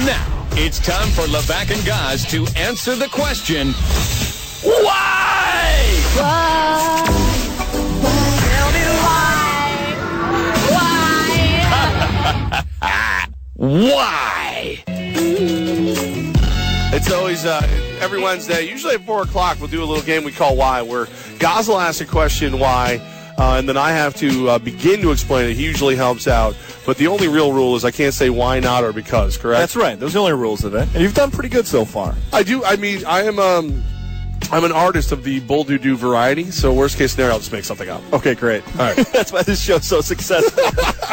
And now, it's time for Levack and Goz to answer the question, why? Why? Tell me why? Why? It's always, every Wednesday, usually at 4 o'clock, we'll do a little game we call Why, where Goz will ask a question, why, and then I have to begin to explain it. He usually helps out. But the only real rule is I can't say why not or because, correct? That's right. Those are the only rules of it. And you've done pretty good so far. I do. I mean, I'm an artist of the bull-doo-doo variety, so worst case scenario, I'll just make something up. Okay, great. All right. That's why this show's so successful.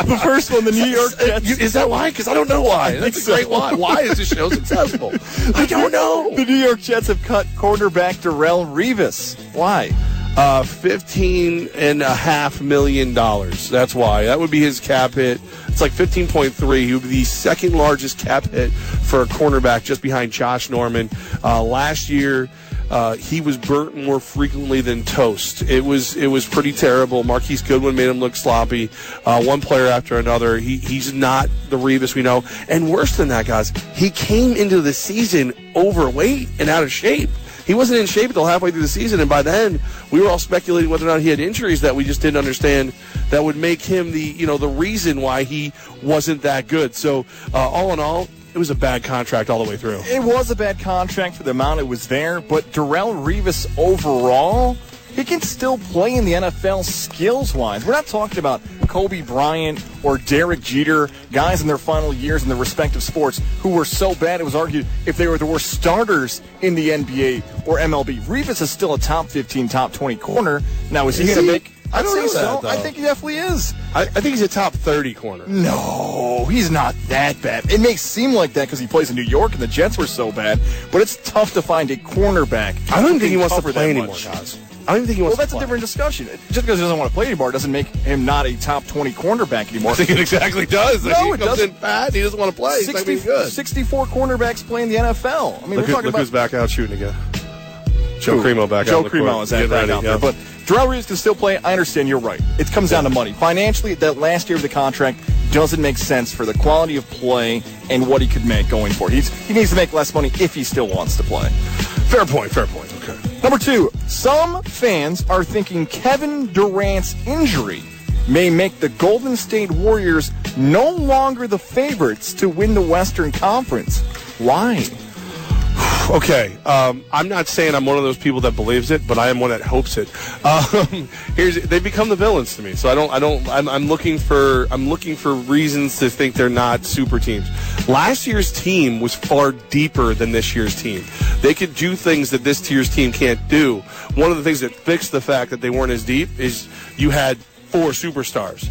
The first one, the New York Jets. Is that why? Because I don't know why. That's a great why. Why is this show successful? I don't know. The New York Jets have cut cornerback Darrelle Revis. Why? $15.5 million. That's why. That would be his cap hit. It's like 15.3. He would be the second largest cap hit for a cornerback, just behind Josh Norman. Last year, he was burnt more frequently than toast. It was pretty terrible. Marquise Goodwin made him look sloppy. One player after another. He's not the Revis we know. And worse than that, guys, he came into the season overweight and out of shape. He wasn't in shape until halfway through the season, and by then we were all speculating whether or not he had injuries that we just didn't understand that would make him the reason why he wasn't that good. So all in all, it was a bad contract all the way through. It was a bad contract for the amount it was there, but Darrelle Revis overall, he can still play in the NFL skills-wise. We're not talking about Kobe Bryant or Derek Jeter, guys in their final years in their respective sports who were so bad it was argued if they were the worst starters in the NBA or MLB. Revis is still a top 15, top 20 corner. Now, is he going to make... I don't know that, though. I think he definitely is. I think he's a top 30 corner. No, he's not that bad. It may seem like that because he plays in New York and the Jets were so bad, but it's tough to find a cornerback. I don't think he wants to play anymore, guys. I don't even think he wants to play. Well, that's a different discussion. Just because he doesn't want to play anymore doesn't make him not a top 20 cornerback anymore. I think it exactly does. No, it doesn't. Fat, he doesn't want to play. 64 cornerbacks play in the NFL. I mean, look who's back out shooting again. Joe Cremo back out. Joe Cremo is back out there. But Darrelle Revis can still play. I understand. You're right. It comes down to money. Financially, that last year of the contract doesn't make sense for the quality of play and what he could make going forward. He needs to make less money if he still wants to play. Fair point. Okay. Number 2, some fans are thinking Kevin Durant's injury may make the Golden State Warriors no longer the favorites to win the Western Conference. Why? Okay, I'm not saying I'm one of those people that believes it, but I am one that hopes it. They become the villains to me. So I'm looking for reasons to think they're not super teams. Last year's team was far deeper than this year's team. They could do things that this year's team can't do. One of the things that fixed the fact that they weren't as deep is you had 4 superstars.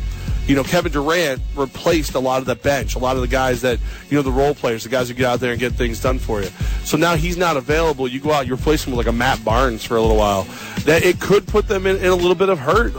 Kevin Durant replaced a lot of the bench, a lot of the guys that, the role players, the guys who get out there and get things done for you. So now he's not available. You go out, you replace him with like a Matt Barnes for a little while. That it could put them in a little bit of hurt.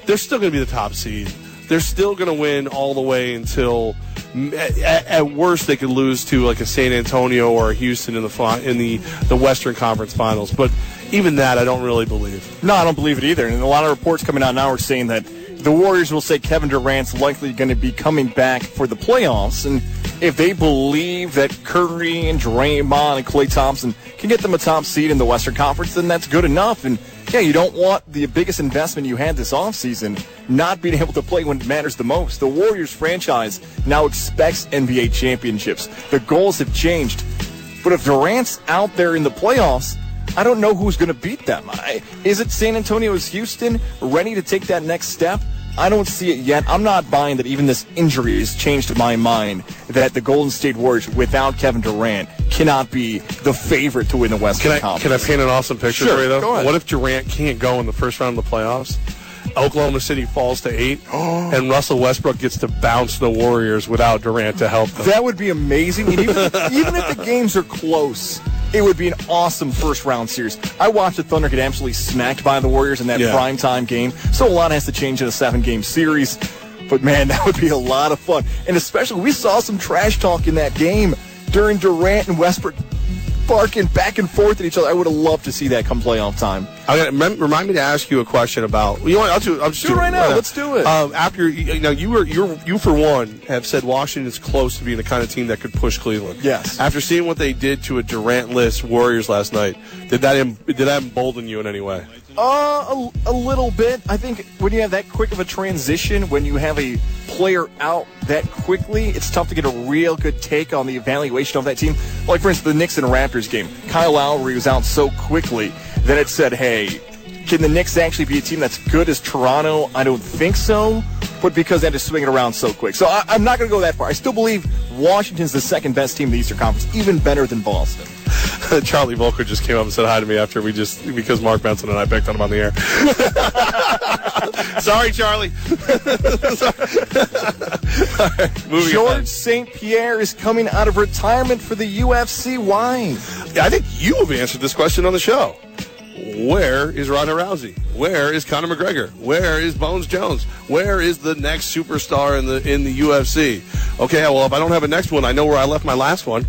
They're still going to be the top seed. They're still going to win all the way until, at worst, they could lose to like a San Antonio or a Houston in the Western Conference Finals. But even that, I don't really believe. No, I don't believe it either. And a lot of reports coming out now are saying that the Warriors will say Kevin Durant's likely going to be coming back for the playoffs. And if they believe that Curry and Draymond and Klay Thompson can get them a top seed in the Western Conference, then that's good enough. And, yeah, you don't want the biggest investment you had this offseason not being able to play when it matters the most. The Warriors franchise now expects NBA championships. The goals have changed. But if Durant's out there in the playoffs, I don't know who's going to beat them. Is it San Antonio? Is Houston ready to take that next step? I don't see it yet. I'm not buying that even this injury has changed my mind that the Golden State Warriors, without Kevin Durant, cannot be the favorite to win the Western Conference. Can I paint an awesome picture for you, though? Go ahead. What if Durant can't go in the first round of the playoffs? Oklahoma City falls to 8, and Russell Westbrook gets to bounce the Warriors without Durant to help them. That would be amazing. And even if the games are close, it would be an awesome first-round series. I watched the Thunder get absolutely smacked by the Warriors in that primetime game, so a lot has to change in a 7-game series. But, man, that would be a lot of fun. And especially, we saw some trash talk in that game during Durant and Westbrook barking back and forth at each other. I would have loved to see that come playoff time. Remind me to ask you a question about. You know what? I'll just do it right now. Let's do it. After you for one have said Washington is close to being the kind of team that could push Cleveland. Yes. After seeing what they did to a Durant-less Warriors last night, did that embolden you in any way? A little bit. I think when you have that quick of a transition, when you have a player out that quickly, it's tough to get a real good take on the evaluation of that team. Like, for instance, the Knicks and Raptors game. Kyle Lowry was out so quickly that it said, hey, can the Knicks actually be a team that's good as Toronto? I don't think so, but because they had to swing it around so quick. So I'm not going to go that far. I still believe Washington's the second best team in the Eastern Conference, even better than Boston. Charlie Volker just came up and said hi to me after because Mark Benson and I picked on him on the air. Sorry, Charlie. Right, George St. Pierre is coming out of retirement for the UFC. Why? I think you have answered this question on the show. Where is Ronda Rousey? Where is Conor McGregor? Where is Bones Jones? Where is the next superstar in the UFC? Okay, well, if I don't have a next one, I know where I left my last one.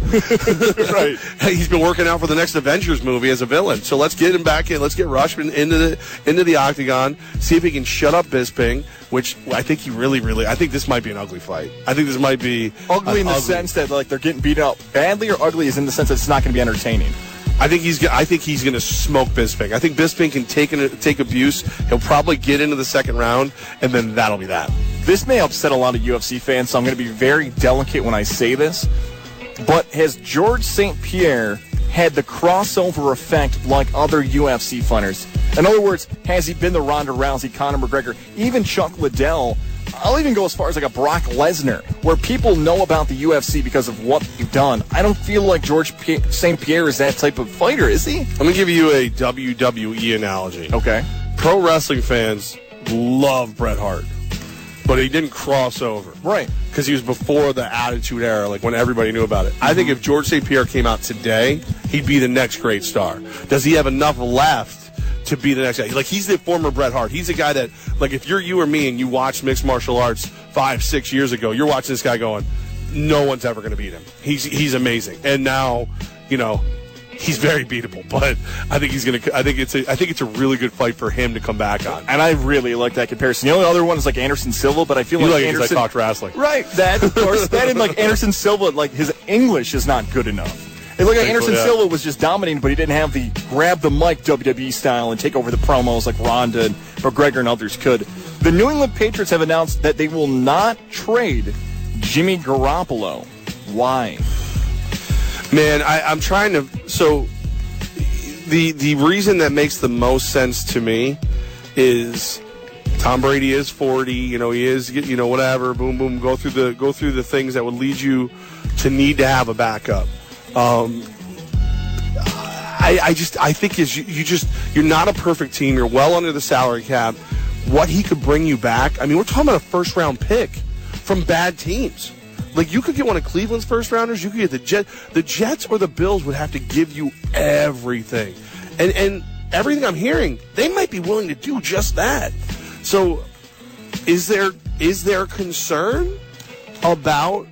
Right. He's been working out for the next Avengers movie as a villain. So let's get him back in. Let's get Rushman into the octagon. See if he can shut up Bisping, which I think he really. I think this might be an ugly fight. I think this might be ugly in the sense that like they're getting beat up badly, or ugly is in the sense that it's not going to be entertaining. I think he's going to smoke Bisping. I think Bisping can take abuse. He'll probably get into the second round, and then that'll be that. This may upset a lot of UFC fans, so I'm going to be very delicate when I say this. But has George St. Pierre had the crossover effect like other UFC fighters? In other words, has he been the Ronda Rousey, Conor McGregor, even Chuck Liddell? I'll even go as far as like a Brock Lesnar, where people know about the UFC because of what they've done. I don't feel like George St. Pierre is that type of fighter, is he? Let me give you a WWE analogy. Okay. Pro wrestling fans love Bret Hart, but he didn't cross over. Right. Because he was before the Attitude Era, like when everybody knew about it. I think if George St. Pierre came out today, he'd be the next great star. Does he have enough left to be the next guy? Like, he's the former Bret Hart. He's a guy that, like, if you're you or me and you watched mixed martial arts 5-6 years ago, you're watching this guy going, no one's ever going to beat him. He's amazing. And now, he's very beatable. But I think I think it's a really good fight for him to come back on. And I really like that comparison. The only other one is like Anderson Silva, but I feel like Anderson. Because I talked wrestling. Right. That, of course. That and like Anderson Silva, like his English is not good enough. It looked like Anderson Silva was just dominating, but he didn't have the grab the mic WWE style and take over the promos like Ronda and McGregor and others could. The New England Patriots have announced that they will not trade Jimmy Garoppolo. Why? Man, I'm trying to. So the reason that makes the most sense to me is Tom Brady is 40. He is whatever. Boom, boom. Go through the things that would lead you to need to have a backup. I think you're not a perfect team. You're well under the salary cap. What he could bring you back. I mean, we're talking about a first-round pick from bad teams. Like, you could get one of Cleveland's first-rounders. You could get the Jets. The Jets or the Bills would have to give you everything. And everything I'm hearing, they might be willing to do just that. So is there concern about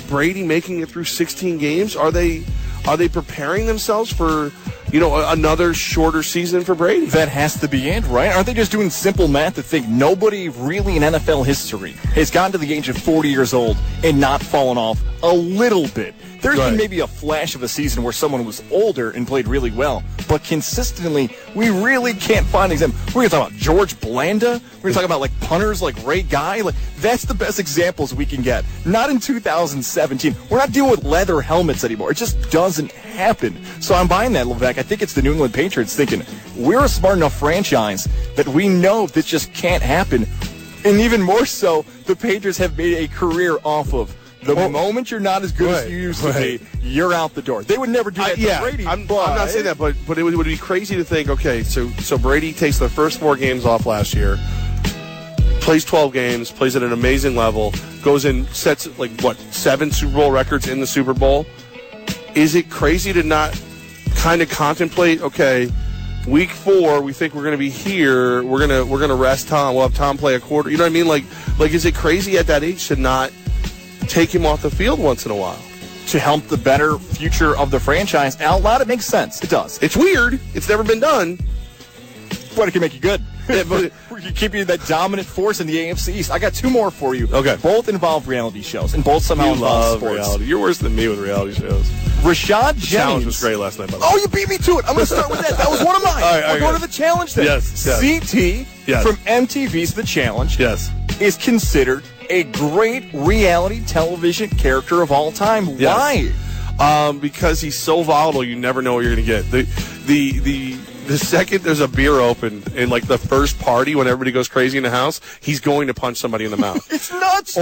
Brady making it through 16 games? Are they preparing themselves for another shorter season for Brady? That has to be it, right? Aren't they just doing simple math to think nobody really in NFL history has gotten to the age of 40 years old and not fallen off a little bit? There's been maybe a flash of a season where someone was older and played really well, but consistently, we really can't find an example. We're going to talk about George Blanda. We're going to talk about, like, punters like Ray Guy. Like, that's the best examples we can get. Not in 2017. We're not dealing with leather helmets anymore. It just doesn't happen. So I'm buying that, Levack. I think it's the New England Patriots thinking, we're a smart enough franchise that we know this just can't happen. And even more so, the Patriots have made a career off of the moment you're not as good as you used to be, you're out the door. They would never do that to Brady. I'm not saying that, but it would be crazy to think, okay, so Brady takes the first 4 games off last year, plays 12 games, plays at an amazing level, goes in, sets, 7 Super Bowl records in the Super Bowl. Is it crazy to not kind of contemplate, okay, week 4, we think we're going to be here, we're gonna rest Tom, we'll have Tom play a quarter, you know what I mean? Like is it crazy at that age to not take him off the field once in a while? To help the better future of the franchise. Out loud, it makes sense. It does. It's weird. It's never been done. But it can make you good. Yeah, but We can keep you that dominant force in the AFC East. I got two more for you. Okay. Both involve reality shows, and both somehow you involve love sports. reality. You're worse than me with reality shows. Rashad Jennings. Challenge was great last night, by the way. Oh, you beat me to it. I'm going to start with that. That was one of mine. All right, We'll go to the challenge then. Yes. CT Yes. from MTV's The Challenge Yes. is considered a great reality television character of all time. Yes. Why? Because he's so volatile, you never know what you're going to get. The second there's a beer open in like the first party when everybody goes crazy in the house, he's going to punch somebody in the mouth. It's nuts.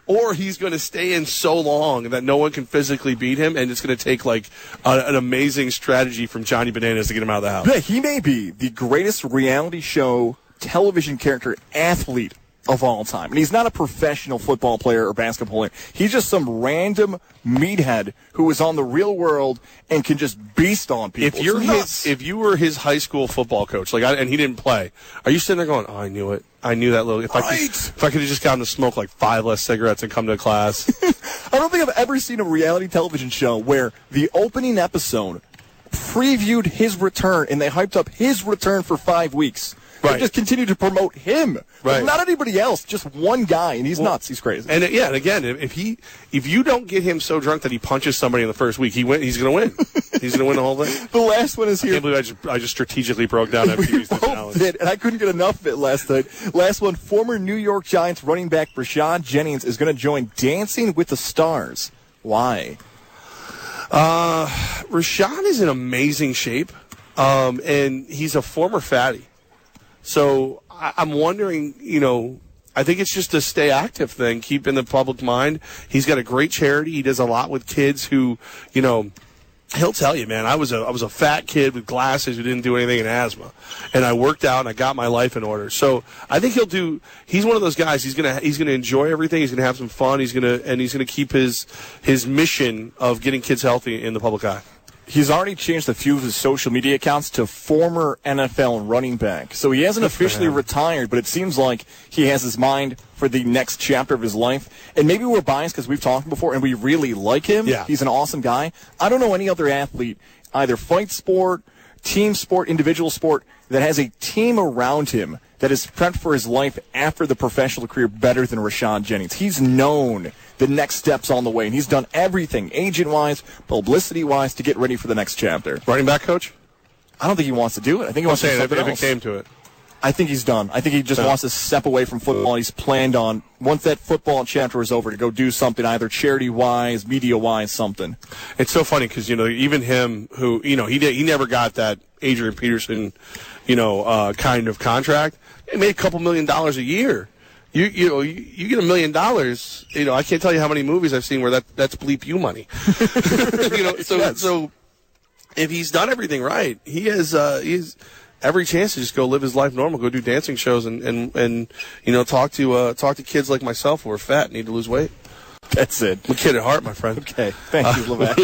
Or he's going to stay in so long that no one can physically beat him, and it's going to take like an amazing strategy from Johnny Bananas to get him out of the house. Yeah, he may be the greatest reality show television character athlete of all time. And he's not a professional football player or basketball player. He's just some random meathead who is on the real world and can just beast on people. If you were his high school football coach, and he didn't play, are you sitting there going, "Oh, I knew it. I knew that little." If I could have just gotten to smoke like 5 less cigarettes and come to class. I don't think I've ever seen a reality television show where the opening episode previewed his return and they hyped up his return for 5 weeks. They Right. just continue to promote him. Right. Not anybody else, just one guy, and he's nuts. He's crazy. And again, if you don't get him so drunk that he punches somebody in the first week, he's going to win. He's going to win the whole thing. The last one is I here. can't believe I just strategically broke down FTV's The Both Challenge. did, and I couldn't get enough of it last night. Last one, former New York Giants running back Rashad Jennings is going to join Dancing with the Stars. Why? Rashad is in amazing shape, and he's a former fatty. So I'm wondering, I think it's just a stay active thing, keep in the public mind. He's got a great charity. He does a lot with kids who, he'll tell you, man, I was a fat kid with glasses who didn't do anything in asthma, and I worked out and I got my life in order. So I think he's one of those guys. He's gonna enjoy everything. He's gonna have some fun. He's gonna keep his mission of getting kids healthy in the public eye. He's already changed a few of his social media accounts to former NFL running back. So he hasn't officially retired, but it seems like he has his mind for the next chapter of his life. And maybe we're biased because we've talked before and we really like him. Yeah. He's an awesome guy. I don't know any other athlete, either fight sport, team sport, individual sport, that has a team around him that is prepped for his life after the professional career better than Rashad Jennings. He's known the next steps on the way, and he's done everything, agent-wise, publicity-wise, to get ready for the next chapter. Running back coach? I don't think he wants to do it. I think he wants to do something if else. it came to it. I think he's done. I think he just wants to step away from football. He's planned on, once that football chapter is over, to go do something, either charity-wise, media-wise, something. It's so funny because, even him, who, he never got that Adrian Peterson, kind of contract. He made a couple $1 million a year. You get $1 million. I can't tell you how many movies I've seen where that's bleep you money. So if he's done everything right, he has every chance to just go live his life normal, go do dancing shows, and talk to kids like myself who are fat and need to lose weight. That's it. I'm a kid at heart, my friend. Okay. Thank you, Levack.